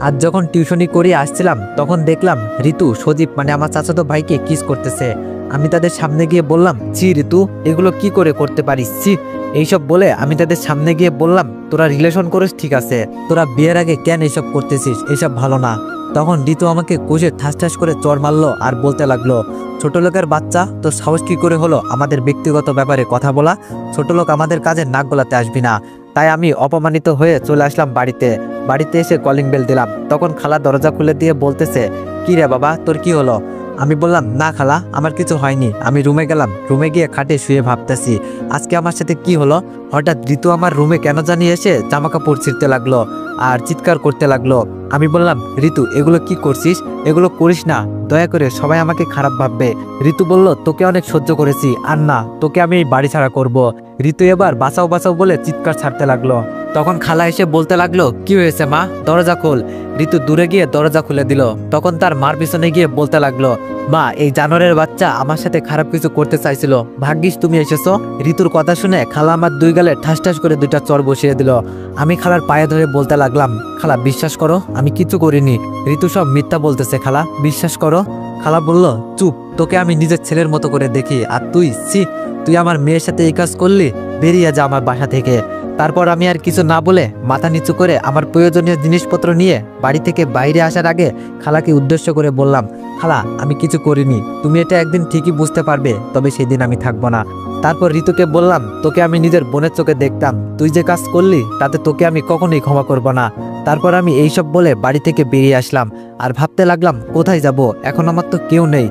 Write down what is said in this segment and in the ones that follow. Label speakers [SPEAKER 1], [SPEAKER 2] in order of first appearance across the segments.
[SPEAKER 1] আজ যখন টিউশনি করে আসছিলাম তখন দেখলাম ঋতু সজীব মানে আমার চাচাতো ভাইকে কিস করতেছে। আমি তাদের সামনে গিয়ে বললাম, ছি ঋতু, এগুলো কি করে করতে পারিস, ছি। এইসব বলে আমি তাদের সামনে গিয়ে বললাম, তোরা রিলেশন করিস ঠিক আছে, তোরা বিয়ের আগে কেন এইসব করতেছিস, এইসব ভালো না। তখন ঋতু আমাকে কষে ঠাস ঠাস করে চড় মারলো আর বলতে লাগলো, ছোট লোকের বাচ্চা, তোর সাহস কি করে হলো আমাদের ব্যক্তিগত ব্যাপারে কথা বলা? ছোট লোক আমাদের কাজে নাক গলাতে আসবি না। তাই আমি অপমানিত হয়ে চলে আসলাম বাড়িতে এসে কলিং বেল দিলাম। তখন খালা দরজা খুলে দিয়ে বলতেছে, কি রে বাবা, তোর কি হলো? আমি বললাম, না খালা, আমার কিছু হয়নি। আমি রুমে গেলাম, রুমে গিয়ে খাটে শুয়ে ভাবতেছি আজকে আমার সাথে কি হলো। হঠাৎ ঋতু আমার রুমে কেন জানি এসে জামা কাপড় ছিঁড়তে লাগলো আর চিৎকার করতে লাগলো। আমি বললাম, ঋতু, এগুলো কি করছিস? এগুলো করিস না, দয়া করে, সবাই আমাকে খারাপ ভাববে। ঋতু বলল, তোকে অনেক সহ্য করেছি, আর না, তোকে আমি এই বাড়ি ছাড়া করব। ঋতু এবার বাঁচাও বাঁচাও বলে চিৎকার ছাড়তে লাগলো। তখন খালা এসে বলতে লাগলো, কি হয়েছে মা, দরজা খোল। ঋতু দূরে গিয়ে দরজা খুলে দিল। তখন তার মার পিছনে গিয়ে বলতে লাগলো, মা, এই জানোয়ারের বাচ্চা আমার সাথে খারাপ কিছু করতে চাইছিল, ভাগ্যিস তুমি এসেছো। ঋতুর কথা শুনে খালা আমার দুই গালে ঠাস ঠাস করে দুইটা চর বসিয়ে দিল। আমি খালার পায়ে ধরে বলতে লাগলাম, খালা বিশ্বাস করো, আমি কিছু করিনি, ঋতু সব মিথ্যা বলতেছে, খালা বিশ্বাস করো। খালা বলল, চুপ, তোকে আমি নিজের ছেলের মতো করে দেখি, আর তুই, ছি, তুই আমার মেয়ের সাথে এই কাজ করলি, বেরিয়ে যা আমার বাসা থেকে। তারপর আমি আর কিছু না বলে মাথা নিচু করে আমার প্রয়োজনীয় জিনিসপত্র নিয়ে বাড়ি থেকে বাইরে আসার আগে খালাকে উদ্দেশ্য করে বললাম, খালা, আমি কিছু করিনি, তুমি এটা একদিন ঠিকই বুঝতে পারবে, তবে সেদিন আমি থাকবো না। তারপর ঋতুকে বললাম, তোকে আমি নিজের বোনের চোখে দেখতাম, তুই যে কাজ করলি তাতে তোকে আমি কখনোই ক্ষমা করব না। তারপর আমি এইসব বলে বাড়ি থেকে বেরিয়ে আসলাম আর ভাবতে লাগলাম, কোথায় যাব, এখন আমার তো কেউ নেই।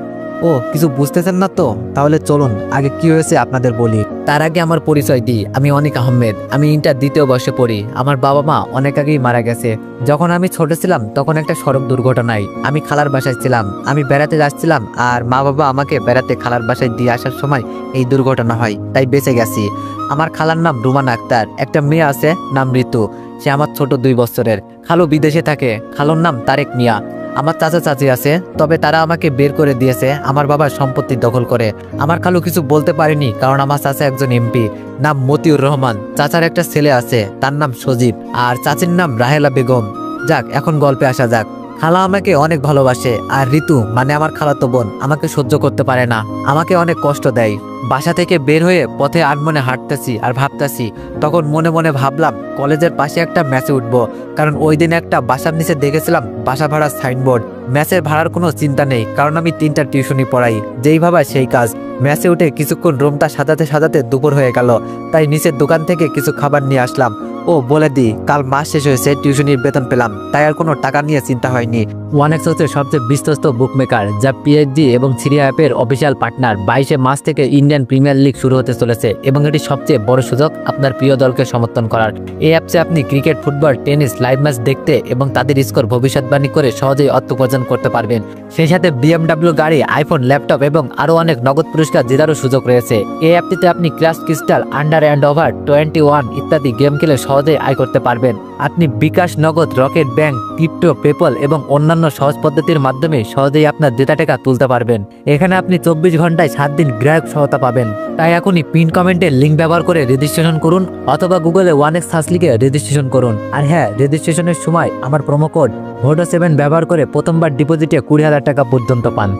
[SPEAKER 1] ও, কিছু বুঝতেছেন না তো? তাহলে চলুন আগে কি হয়েছে আপনাদের বলি। তার আগে আমার পরিচয় দিই, আমি অনিক আহমেদ, আমি ইন্টার দ্বিতীয় বর্ষে পড়ি। আমার বাবা মা অনেক আগেই মারা গেছে। যখন আমি ছোট ছিলাম তখন একটা সড়ক দুর্ঘটনায় আমি খালার বাসায় ছিলাম। আমি বেড়াতে যাচ্ছিলাম আর মা বাবা আমাকে বেড়াতে খালার বাসায় দিয়ে আসার সময় এই দুর্ঘটনা হয়, তাই বেঁচে গেছি। আমার খালার নাম রুমানা আক্তার, একটা মেয়ে আছে নাম ঋতু, সে আমার ছোট 2 বছরের। খালু বিদেশে থাকে, খালুর নাম তারেক মিয়া। আমার চাচা চাচি আছে, তবে তারা আমাকে বের করে দিয়েছে আমার বাবার সম্পত্তি দখল করে। আমার খালু কিছু বলতে পারেনি, কারণ আমার চাচা একজন এমপি, নাম মতিউর রহমান। চাচার একটা ছেলে আছে, তার নাম সজীব, আর চাচির নাম রাহেলা বেগম। যাক, এখন গল্পে আসা যাক। খালা আমাকে অনেক ভালোবাসে, আর ঋতু মানে আমার খালাতো বোন আমাকে সহ্য করতে পারে না, আমাকে অনেক কষ্ট দেয়। বাসা থেকে বের হয়ে পথে আনমনে হাঁটতেছি আর ভাবতেছি। তখন মনে মনে ভাবলাম, কলেজের পাশে একটা ম্যাচে উঠবো, কারণ ওই দিন একটা বাসার নিচে দেখেছিলাম বাসা ভাড়ার সাইনবোর্ড। ম্যাচের ভাড়ার কোনো চিন্তা নেই, কারণ আমি 3টা টিউশনি পড়াই, যেই ভাবা সেই কাজ। ম্যাচে উঠে কিছুক্ষণ রুমটা সাজাতে সাজাতে দুপুর হয়ে গেল, তাই নিচের দোকান থেকে কিছু খাবার নিয়ে আসলাম। ও বলে দিই, কাল মাস শেষ হয়েছে, টিউশনির বেতন পেলাম, তাই আর কোনো টাকা নিয়ে চিন্তা হয়নি। ওয়ানেক্স হচ্ছে সবচেয়ে বিশ্বস্ত বুকমেকার, যা পিএইচডি এবং সিরিয়া অ্যাপের অফিসিয়াল পার্টনার। 22 মার্চ থেকে ইন্ডিয়ান প্রিমিয়ার লিগ শুরু হতে চলেছে এবং এটি সবচেয়ে বড় সুযোগ আপনার প্রিয় দলকে সমর্থন করার। এই অ্যাপসে আপনি cricket, football, tennis live match দেখতে এবং তাদের স্কোর ভবিষ্যৎবাণী করে সহজেই অর্থ উপার্জন করতে পারবেন। সেই সাথে BMW গাড়ি, আইফোন, ল্যাপটপ এবং আরও অনেক নগদ পুরস্কার জেতারও সুযোগ রয়েছে। এই অ্যাপটিতে আপনি crush crystal, under and over 21 ইত্যাদি গেম খেলে সহজেই আয় করতে পারবেন। আপনি বিকাশ, নগদ, রকেট ব্যাংক, ক্রিপ্টো, পেপল এবং অন্যান্য সহজ পদ্ধতির মাধ্যমে সহজেই আপনার জেতা টাকা তুলতে পারবেন। এখানে আপনি 24 ঘন্টায় 7 দিন গ্রাহক সহায়তা পাবেন। তাই এখনই পিন কমেন্টের লিঙ্ক ব্যবহার করে রেজিস্ট্রেশন করুন, অথবা গুগলে ওয়ানেক্স সার্চ লিখে রেজিস্ট্রেশন করুন। আর হ্যাঁ, রেজিস্ট্রেশনের সময় আমার প্রোমো কোড VODO7 ব্যবহার করে প্রথমবার ডিপোজিটে 20,000 টাকা পর্যন্ত পান।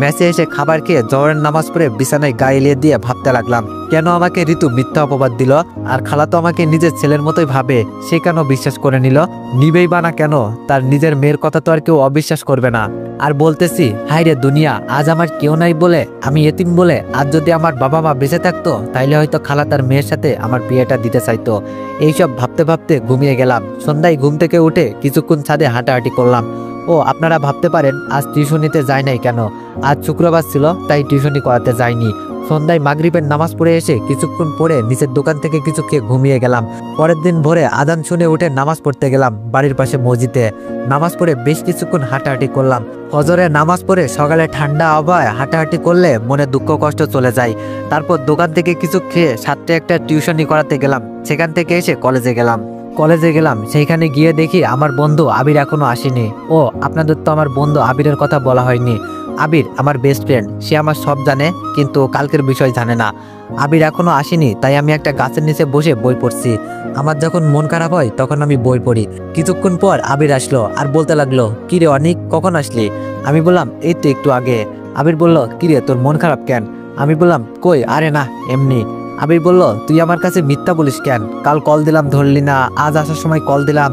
[SPEAKER 1] ম্যাচে এসে খাবার খেয়ে জোহরের নামাজ পড়ে বিছানায় গা এলিয়ে দিয়ে ভাবতে লাগলাম, কেন আমাকে ঋতু মিথ্যা অপবাদ দিল? আর খালা তো আমাকে নিজের ছেলের মতোই ভাবে, সে কেন বিশ্বাস করে নিল? নিবেই বা না কেন? তার নিজের মেয়ের কথা তো আর কেউ অবিশ্বাস করবে না। আর বলতেছি, হাই রে দুনিয়া, আজ আমার কেউ নাই বলে, আমি এতিম বলে। আজ যদি আমার বাবা মা বেঁচে থাকতো, তাইলে হয়তো খালা তার মেয়ের সাথে আমার বিয়েটা দিতে চাইতো। এইসব ভাবতে ভাবতে ঘুমিয়ে গেলাম। সন্ধ্যায় ঘুম থেকে উঠে কিছুক্ষণ ছাদে হাঁটাহাঁটি করলাম। ও, আপনারা ভাবতে পারেন আজ টিউশনিতে যাই নাই কেন? আজ শুক্রবার ছিল, তাই টিউশনি করাতে যাইনি। সন্ধ্যায় মাগরিবের নামাজ পড়ে এসে কিছুক্ষণ পরে নিচের দোকান থেকে কিছু খেয়ে ঘুমিয়ে গেলাম। পরের দিন ভোরে আজান শুনে উঠে নামাজ পড়তে গেলাম বাড়ির পাশে মসজিদে। নামাজ পড়ে বেশ কিছুক্ষণ হাঁটাহাঁটি করলাম। ফজরে নামাজ পড়ে সকালে ঠান্ডা আবহাওয়ায় হাঁটাহাঁটি করলে মনে দুঃখ কষ্ট চলে যায়। তারপর দোকান থেকে কিছু খেয়ে 7টে একটা টিউশনি করাতে গেলাম। সেখান থেকে এসে কলেজে গেলাম। সেইখানে গিয়ে দেখি আমার বন্ধু আবির এখনো আসেনি। ও, আপনাদের তো আমার বন্ধু আবিরের কথা বলা হয়নি। আবির আমার বেস্ট ফ্রেন্ড, সে আমার সব জানে, কিন্তু কালকের বিষয় জানে না। আবির এখনো আসেনি, তাই আমি একটা গাছের নিচে বসে বই পড়ছি। আমার যখন মন খারাপ হয় তখন আমি বই পড়ি। কিছুক্ষণ পর আবির আসলো আর বলতে লাগলো, কিরে অনিক, কখন আসলি? আমি বললাম, এই তো একটু আগে। আবির বলল, কিরে তোর মন খারাপ কেন? আমি বললাম, কই আরে না, এমনি। আবির বলল, তুই আমার কাছে মিথ্যা বলিস কেন? কাল কল দিলাম ধরলি না, আজ আসার সময় কল দিলাম,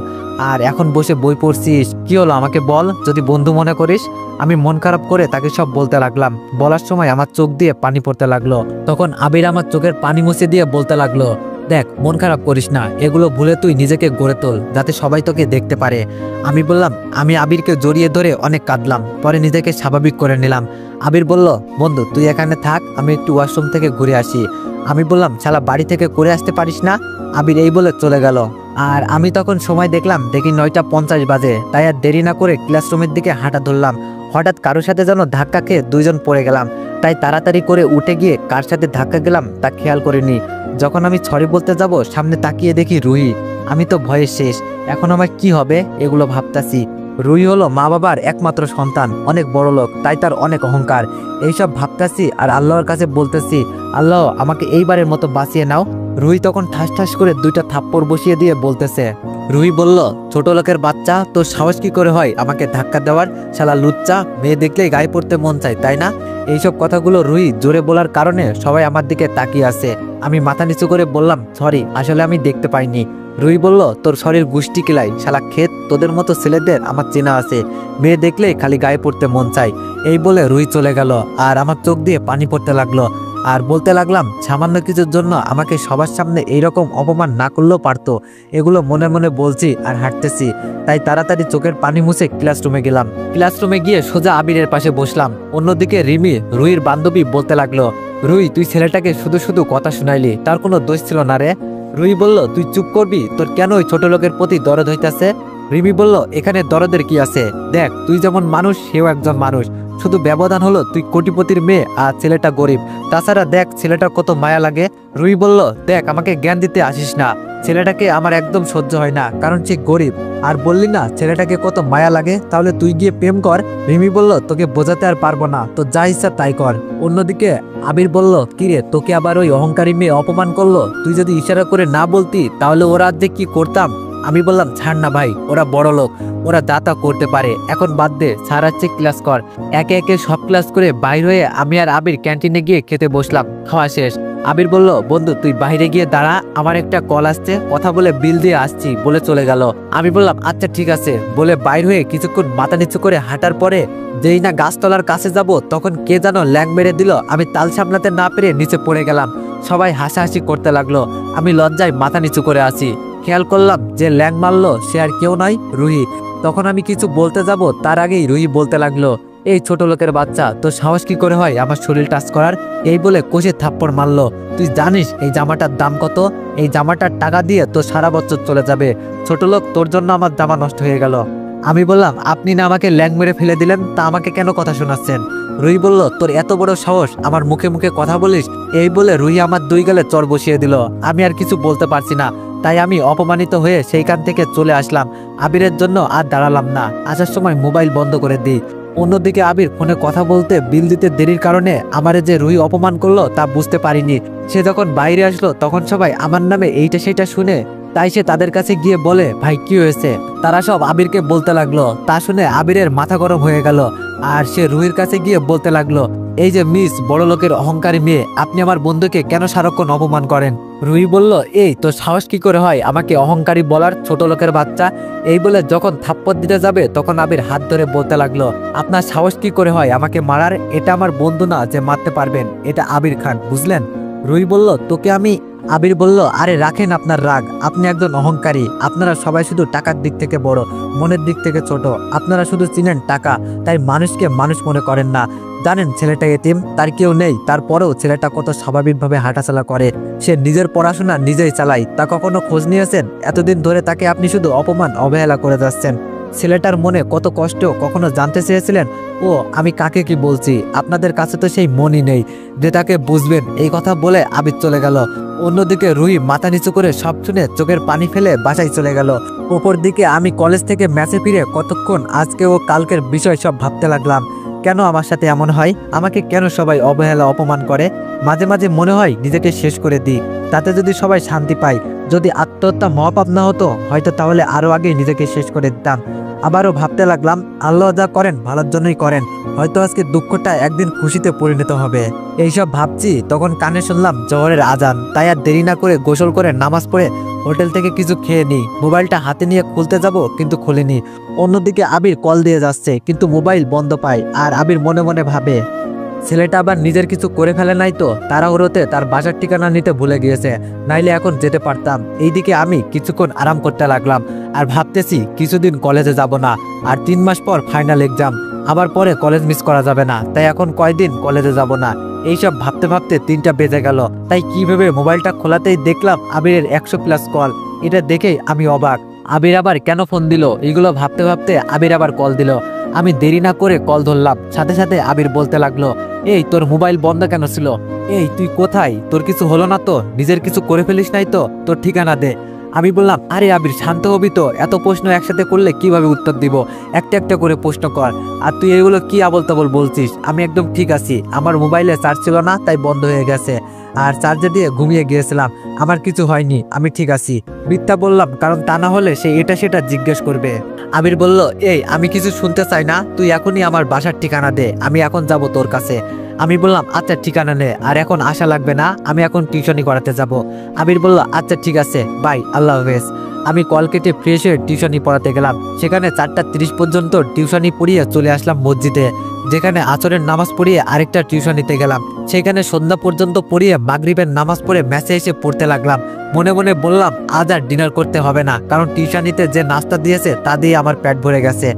[SPEAKER 1] আর এখন বসে বই পড়ছিস, কি হলো আমাকে বল, যদি বন্ধু মনে করিস। আমি মন খারাপ করে তাকে সব বলতে লাগলাম। বলার সময় আমার চোখ দিয়ে পানি পড়তে লাগলো। তখন আবির আমার চোখের পানি মুছে দিয়ে বলতে লাগলো, দেখ মন খারাপ করিস না, এগুলো ভুলে তুই নিজেকে গড়ে তোল, যাতে সবাই তোকে দেখতে পারে। আমি বললাম, আমি আবিরকে জড়িয়ে ধরে অনেক কাঁদলাম, পরে নিজেকে স্বাভাবিক করে নিলাম। আবির বলল, বন্ধু তুই এখানে থাক, আমি একটু ওয়াশরুম থেকে ঘুরে আসি। আমি বললাম, শালা বাড়ি থেকে করে আসতে পারিস না? আবির এই বলে চলে গেল। আর আমি তখন সময় দেখলাম, দেখি 9:50 বাজে। তাই আর দেরি না করে ক্লাসরুমের দিকে হাঁটা ধরলাম। হঠাৎ কারোর সাথে যেন ধাক্কা খেয়ে দুইজন পড়ে গেলাম। তাই তাড়াতাড়ি করে উঠে গিয়ে কার সাথে ধাক্কা গেলাম তা খেয়াল করিনি। যখন আমি সরি বলতে যাব, সামনে তাকিয়ে দেখি রুহি। আমি তো ভয়ে শেষ, এখন আমার কি হবে এগুলো ভাবতাছি। রুহি হলো মা বাবার একমাত্র সন্তান, অনেক বড় লোক, তাই তার অনেক অহংকার। এইসব ভাবতাছি আর আল্লাহর কাছে বলতেছি, আল্লাহ আমাকে এইবারের মতো বাঁচিয়ে নাও। রুহি তখন ঠাস ঠাস করে 2টা থাপ্পড় বসিয়ে দিয়ে বলতেছে, রুহি বলল, ছোট লোকের বাচ্চা, তোর সাহস কি করে হয় আমাকে ধাক্কা দেওয়ার? শালা লুচ্চা, মেয়ে দেখলেই গায়ে পড়তে মন চায় তাই না? এইসব কথাগুলো রুহি জোরে বলার কারণে সবাই আমার দিকে তাকিয়ে আছে। আমি মাথা নিচু করে বললাম, সরি, আসলে আমি দেখতে পাইনি। রুহি বলল, তোর শরীর গুষ্টি কিলাই, শালা ক্ষেত, তোদের মতো ছেলেদের আমার চেনা আছে, মেয়ে দেখলেই খালি গায়ে পড়তে মন চায়। এই বলে রুহি চলে গেল আর আমার চোখ দিয়ে পানি পড়তে লাগলো। আর বলতে লাগলাম, সামান্য কিছুর জন্য আমাকে সবার সামনে এইরকম অপমান না করলেও পারতো। এগুলো মনে মনে বলছি আর হাঁটতেছি। তাই তাড়াতাড়ি চোখের পানি মুছে ক্লাসরুমে গেলাম। ক্লাসরুমে গিয়ে সোজা আবিরের পাশে বসলাম। অন্যদিকে রিমি, রুহির বান্ধবী, বলতে লাগলো, রুহি তুই ছেলেটাকে শুধু শুধু কথা শুনাইলি, তার কোনো দোষ ছিল না রে। রুহি বলল, তুই চুপ করবি, তোর কেন ওই ছোট লোকের প্রতি দরদ হইতাছে? রিমি বলল, এখানে দরদের কি আছে? দেখ তুই যেমন মানুষ, সেও একজন মানুষ, শুধু ব্যবধান হলো তুই কোটিপতির মেয়ে আর ছেলেটা গরিব। তাছাড়া দেখ ছেলেটার কত মায়া লাগে। রুহি বলল, দেখ আমাকে জ্ঞান দিতে আসিস না, ছেলেটাকে আমার একদম সহ্য হয় না, কারণ সে গরিব। আর বললি না ছেলেটাকে কত মায়া লাগে, তাহলে তুই গিয়ে প্রেম কর। রিমি বলল, তোকে বোঝাতে আর পারবো না, তো যা ইচ্ছা তাই কর। অন্যদিকে আবির বলল, কিরে তোকে আবার ওই অহংকারী মেয়ে অপমান করলো, তুই যদি ইশারা করে না বলতি তাহলে ওরা যে কি করতাম। আমি বললাম, ছাড় না ভাই, ওরা বড় লোক, ওরা দাতা করতে পারে, এখন বাদ দে, সারাচ্ছে ক্লাস কর। একে একে সব ক্লাস করে বাইর হয়ে আমি আর আবির ক্যান্টিনে গিয়ে খেতে বসলাম। খাওয়া শেষ। আবির বলল, বন্ধু তুই বাইরে গিয়ে দাঁড়া, আমার একটা কল আসছে, কথা বলে বিল দিয়ে আসছি বলে চলে গেল। আমি বললাম, আচ্ছা ঠিক আছে বলে বাইর হয়ে কিছুক্ষণ মাথা নিচু করে হাঁটার পরে যেই না গাছতলার কাছে যাব, তখন কে যেন ল্যাং মেরে দিল। আমি তাল সামলাতে না পেরে নিচে পড়ে গেলাম। সবাই হাসাহাসি করতে লাগলো। আমি লজ্জায় মাথা নিচু করে আছি। খেয়াল করলাম যে ল্যাং মারলো সে আর কেউ নয়, রুহি। তখন আমি কিছু বলতে যাব, তার আগেই রুহি বলতে লাগলো, এই ছোট লোকের বাচ্চা, তোর সাহস কি করে হয় আমার শরীর টাচ করার? এই বলে কষে থাপ্পড় মারলো। তুই জানিস এই জামাটার দাম কত? এই জামাটার টাকা দিয়ে তোর সারা বছর চলে যাবে। ছোট লোক, তোর জন্য আমার জামা নষ্ট হয়ে গেল। আমি বললাম, আপনি না আমাকে ল্যাং মেরে ফেলে দিলেন, তা আমাকে কেন কথা শোনাচ্ছেন? রুহি বলল, তোর এত বড় সাহস, আমার মুখে মুখে কথা বলিস? এই বলে রুহি আমার 2 গালে চড় বসিয়ে দিল। আমি আর কিছু বলতে পারছি না, তাই আমি অপমানিত হয়ে সেইখান থেকে চলে আসলাম। আবিরের জন্য আর দাঁড়ালাম না, আসার সময় মোবাইল বন্ধ করে দিই। অন্যদিকে আবির ফোনে কথা বলতে বিল দিতে দেরির কারণে আমারে যে রুহি অপমান করলো তা বুঝতে পারিনি। সে যখন বাইরে আসলো তখন সবাই আমার নামে এইটা সেটা শুনে, তাই সে তাদের কাছে গিয়ে বলে, ভাই কি হয়েছে? তারা সব আবিরকে বলতে লাগলো। তা শুনে আবিরের মাথা গরম হয়ে গেল আর সে রুহির কাছে গিয়ে বলতে লাগলো, এই যে মিস বড় লোকের অহংকারী মেয়ে, আপনি আমার বন্ধুকে কেন সারাক্ষণ অপমান করেন? রুহি বলল, এই তোর সাহস কি করে হয় আমাকে অহংকারী বলার, ছোট লোকের বাচ্চা? এই বলে যখন থাপ্পড় দিতে যাবে তখন আবির হাত ধরে বলতে লাগলো, আপনার সাহস কি করে হয় আমাকে মারার? এটা আমার বন্ধু না যে মারতে পারবেন, এটা আবির খান, বুঝলেন? রুহি বলল, তোকে আমি। আবির বলল, আরে রাখেন আপনার রাগ, আপনি একজন অহংকারী। আপনারা সবাই শুধু টাকার দিক থেকে বড়, মনের দিক থেকে ছোট। আপনারা শুধু চিনেন টাকা, তাই মানুষকে মানুষ মনে করেন না। জানেন ছেলেটা এতিম, তার কেউ নেই, তারপরেও ছেলেটা কত স্বাভাবিকভাবে হাঁটাচলা করে। সে নিজের পড়াশোনা নিজেই চালায়, তা কখনো খোঁজ নিয়েছেন? এতদিন ধরে তাকে আপনি শুধু অপমান অবহেলা করে যাচ্ছেন। ছেলেটার মনে কত কষ্ট কখনো জানতে চেয়েছিলেন? ও আমি কাকে কি বলছি, আপনাদের কাছে তো সেই মনই নেই যে তাকে বুঝবেন। এই কথা বলে আবির চলে গেল। অন্যদিকে রুহি মাথা নিচু করে সব শুনে চোখের পানি ফেলে বাসায় চলে গেল। অপর দিকে আমি কলেজ থেকে ম্যাচে ফিরে কতক্ষণ আজকে ও কালকের বিষয় সব ভাবতে লাগলাম। কেন আমার সাথে এমন হয়? আমাকে কেন সবাই অবহেলা অপমান করে? মাঝে মাঝে মনে হয় নিজেকে শেষ করে দিই, তাতে যদি সবাই শান্তি পায়। যদি আত্মহত্যা মহাপাপ না হতো হয়তো তাহলে আরো আগে নিজেকে শেষ করে দিতাম। আবারও ভাবতে লাগলাম, আল্লাহ যা করেন ভালোর জন্যই করেন, হয়তো আজকে দুঃখটা একদিন খুশিতে পরিণত হবে। এইসব ভাবছি তখন কানে শুনলাম জোহরের আজান। তাই আর দেরি না করে গোসল করে নামাজ পড়ে হোটেল থেকে কিছু খেয়ে নিই। মোবাইলটা হাতে নিয়ে খুলতে যাব কিন্তু খুলিনি। অন্যদিকে আবির কল দিয়ে যাচ্ছে কিন্তু মোবাইল বন্ধ পায়। আর আবির মনে মনে ভাবে, ছেলেটা আবার নিজের কিছু করে ফেলে নাই তো? তাড়াহুড়োতে তার বাসার ঠিকানা নিতে ভুলে গিয়েছে, নাইলে এখন যেতে পারতাম। এইদিকে আমি কিছুক্ষণ আরাম করতে লাগলাম আর ভাবতেছি কিছুদিন কলেজে যাব না। আর 3 মাস পর ফাইনাল এক্সাম, আবার পরে কলেজ মিস করা যাবে না। তাই এখন কয়দিন কলেজে যাব না। এইসব ভাবতে ভাবতে 3টা বেজে গেল। তাই কি ভেবে মোবাইলটা খোলাতেই দেখলাম আবিরের 100+ কল। এটা দেখেই আমি অবাক। আবির আবার কেন ফোন দিল এগুলো ভাবতে ভাবতে আবির আবার কল দিল। আমি দেরি না করে কল ধরলাম। সাথে সাথে আবির বলতে লাগলো, এই তোর মোবাইল বন্ধ কেন ছিল? এই তুই কোথায়? তোর কিছু হলো না তো? নিজের কিছু করে ফেলিস নাই তো? তোর ঠিকানা দে। আমি বললাম, আরে আবির শান্ত হবি তো, এত প্রশ্ন একসাথে করলে কিভাবে উত্তর দিব? একটা একটা করে প্রশ্ন কর। আর তুই এগুলো কি আবল তাবল বলছিস? আমি একদম ঠিক আছি। আমার মোবাইলে চার্জ ছিল না তাই বন্ধ হয়ে গেছে, আর চার্জে দিয়ে ঘুমিয়ে গিয়েছিলাম। আমার কিছু হয়নি, আমি ঠিক আছি। মিথ্যা বললাম কারণ তা না হলে সে এটা সেটা জিজ্ঞেস করবে। আবির বলল, এই আমি কিছু শুনতে চাই না, তুই এখনই আমার বাসার ঠিকানা দে, আমি এখন যাব তোর কাছে। আমি বললাম, আচ্ছা ঠিকানা নে, আর এখন আসা লাগবে না, আমি এখন টিউশনি করাতে যাব। আবির বলল, আচ্ছা ঠিক আছে, বাই, আল্লাহ হাফেজ। আমি কল কেটে ফ্রেশ হয়ে টিউশনি পড়াতে গেলাম। সেখানে 4টা 30 পর্যন্ত টিউশনি পড়িয়ে চলে আসলাম মসজিদে, যেখানে আসরের নামাজ পড়িয়ে আরেকটা টিউশনিতে গেলাম। সেখানে সন্ধ্যা পর্যন্ত পড়িয়ে মাগরিবের নামাজ পড়ে ম্যাচে এসে পড়তে লাগলাম। মনে মনে বললাম, আজ আর ডিনার করতে হবে না, কারণ টিউশনিতে যে নাস্তা দিয়েছে তা দিয়ে আমার পেট ভরে গেছে।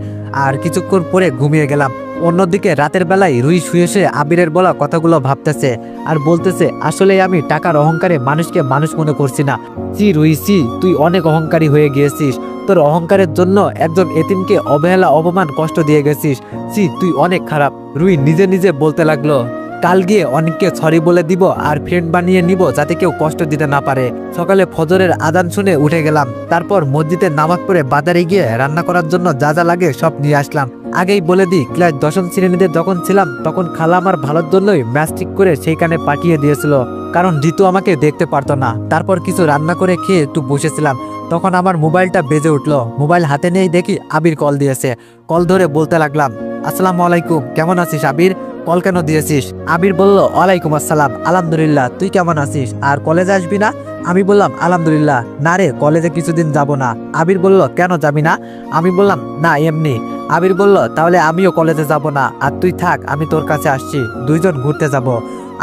[SPEAKER 1] আর কিছুক্ষণ পরে ঘুমিয়ে গেলাম। অন্যদিকে রাতের বেলায় রুই শুয়ে শুয়ে আবিরের বলা কথাগুলো ভাবতেছে আর বলতেছে, আসলে আমি টাকার অহংকারে মানুষকে মানুষ মনে করছি না। চি রুই চি, তুই অনেক অহংকারী হয়ে গিয়েছিস। তোর অহংকারের জন্য একজন এতিমকে অবহেলা অপমান কষ্ট দিয়ে গেছিস। চি, তুই অনেক খারাপ। রুই নিজে নিজে বলতে লাগলো, কাল গিয়ে অনেককে সরি বলে দিব আর ফ্রেন্ড বানিয়ে নিব যাতে কেউ কষ্ট দিতে না পারে। সকালে ফজরের আজান শুনে উঠে গেলাম। তারপর মসজিদে নামাজ পড়ে বাজারে গিয়ে রান্না করার জন্য যা যা লাগে সব নিয়ে আসলাম। আগেই বলে দিই, ক্লাস 10ম শ্রেণীতে যখন ছিলাম তখন খালা আমার ভালোর জন্যই ম্যাচ ঠিক করে সেইখানে পাঠিয়ে দিয়েছিল, কারণ ঋতু আমাকে দেখতে পারতো না। তারপর কিছু রান্না করে খেয়ে একটু বসেছিলাম, তখন আমার মোবাইলটা বেজে উঠলো। মোবাইল হাতে নিয়েই দেখি আবির কল দিয়েছে। কল ধরে বলতে লাগলাম, আসসালামু আলাইকুম, কেমন আছিস আবির? কল কেন দিয়েছিস? আবির বলল, ওয়ালাইকুম আসসালাম, আলহামদুলিল্লাহ, তুই কেমন আছিস? আর কলেজে আসবি না? আমি বললাম, আলহামদুলিল্লাহ। না রে, কলেজে কিছুদিন যাব না। আবির বলল, কেন যাবি না? আমি বললাম, না এমনি। আবির বলল, তাহলে আমিও কলেজে যাব না, আর তুই থাক, আমি তোর কাছে আসছি, দুইজন ঘুরতে যাব।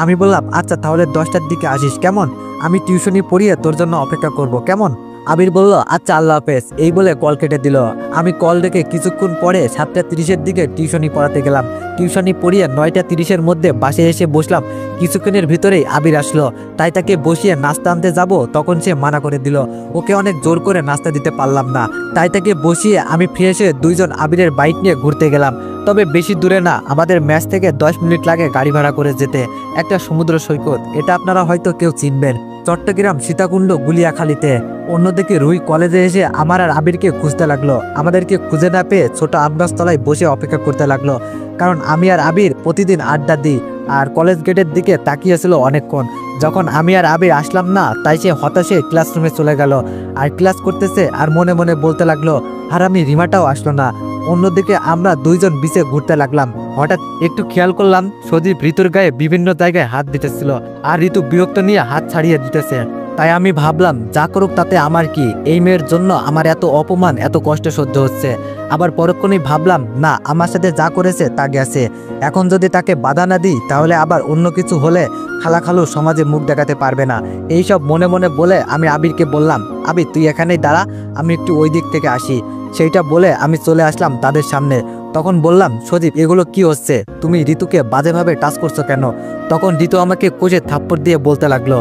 [SPEAKER 1] আমি বললাম, আচ্ছা তাহলে 10টার দিকে আসিস, কেমন? আমি টিউশনি পড়িয়ে তোর জন্য অপেক্ষা করব, কেমন? আবির বলল, আচ্ছা আল্লাহ হাফেজ। এই বলে কল কেটে দিল। আমি কল রেখে কিছুক্ষণ পরে 7টা 30-এর দিকে টিউশনি পড়াতে গেলাম। টিউশনি পড়িয়ে 9টা 30-এর মধ্যে বাসায় এসে বসলাম। কিছুক্ষণের ভিতরেই আবির আসলো, তাই তাকে বসিয়ে নাস্তা আনতে যাব, তখন সে মানা করে দিল। ওকে অনেক জোর করে নাস্তা দিতে পারলাম না, তাই তাকে বসিয়ে আমি ফ্রেশ হয়ে দুইজন আবিরের বাইক নিয়ে ঘুরতে গেলাম। তবে বেশি দূরে না, আমাদের ম্যাচ থেকে 10 মিনিট লাগে গাড়ি ভাড়া করে যেতে। একটা সমুদ্র সৈকত, এটা আপনারা হয়তো কেউ চিনবেন, চট্টগ্রাম সীতাকুণ্ড গুলিয়াখালীতে। অন্যদিকে রুই কলেজে এসে আমার আর আবিরকে খুঁজতে লাগলো। আমাদেরকে খুঁজে না পেয়ে ছোট আমগাছ তলায় বসে অপেক্ষা করতে লাগলো, কারণ আমি আর আবির প্রতিদিন আড্ডা দিই। আর কলেজ গেটের দিকে তাকিয়েছিল অনেকক্ষণ। যখন আমি আর আবির আসলাম না, তাই সে হতাশে ক্লাসরুমে চলে গেল আর ক্লাস করতেছে আর মনে মনে বলতে লাগলো, আর আমি রিমাটাও আসলো না। অন্যদিকে আমরা দুইজন বিচে ঘুরতে লাগলাম। হঠাৎ একটু খেয়াল করলাম সজীব ঋতুর গায়ে বিভিন্ন জায়গায় হাত দিতেছিল, আর ঋতু বিরক্ত নিয়ে হাত ছাড়িয়ে দিতেছে। তাই আমি ভাবলাম, যা করুক তাতে আমার কি, এই মেয়ের জন্য আমার এত অপমান এত কষ্ট সহ্য হচ্ছে। আবার পরক্ষণেই ভাবলাম, না, আমার সাথে যা করেছে তা গেছে, এখন যদি তাকে বাধা না দিই তাহলে আবার অন্য কিছু হলে খালাখালু সমাজে মুখ দেখাতে পারবে না। এইসব মনে মনে বলে আমি আবিরকে বললাম, আবির তুই এখানেই দাঁড়া, আমি একটু ওই দিক থেকে আসি। সেইটা বলে আমি চলে আসলাম তাদের সামনে। তখন বললাম, সজীব এগুলো কি হচ্ছে? তুমি ঋতুকে বাজেভাবে টাচ করছো কেন? তখন ঋতু আমাকে কোজে থাপ্পড় দিয়ে বলতে লাগলো।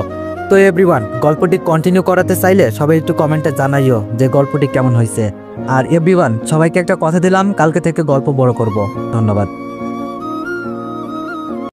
[SPEAKER 1] তো এভরিওয়ান, গল্পটি কন্টিনিউ করাতে চাইলে সবাই একটু কমেন্টে জানাইও যে গল্পটি কেমন হয়েছে। আর এভরিওয়ান, সবাইকে একটা কথা দিলাম, কালকে থেকে গল্প বড় করব। ধন্যবাদ।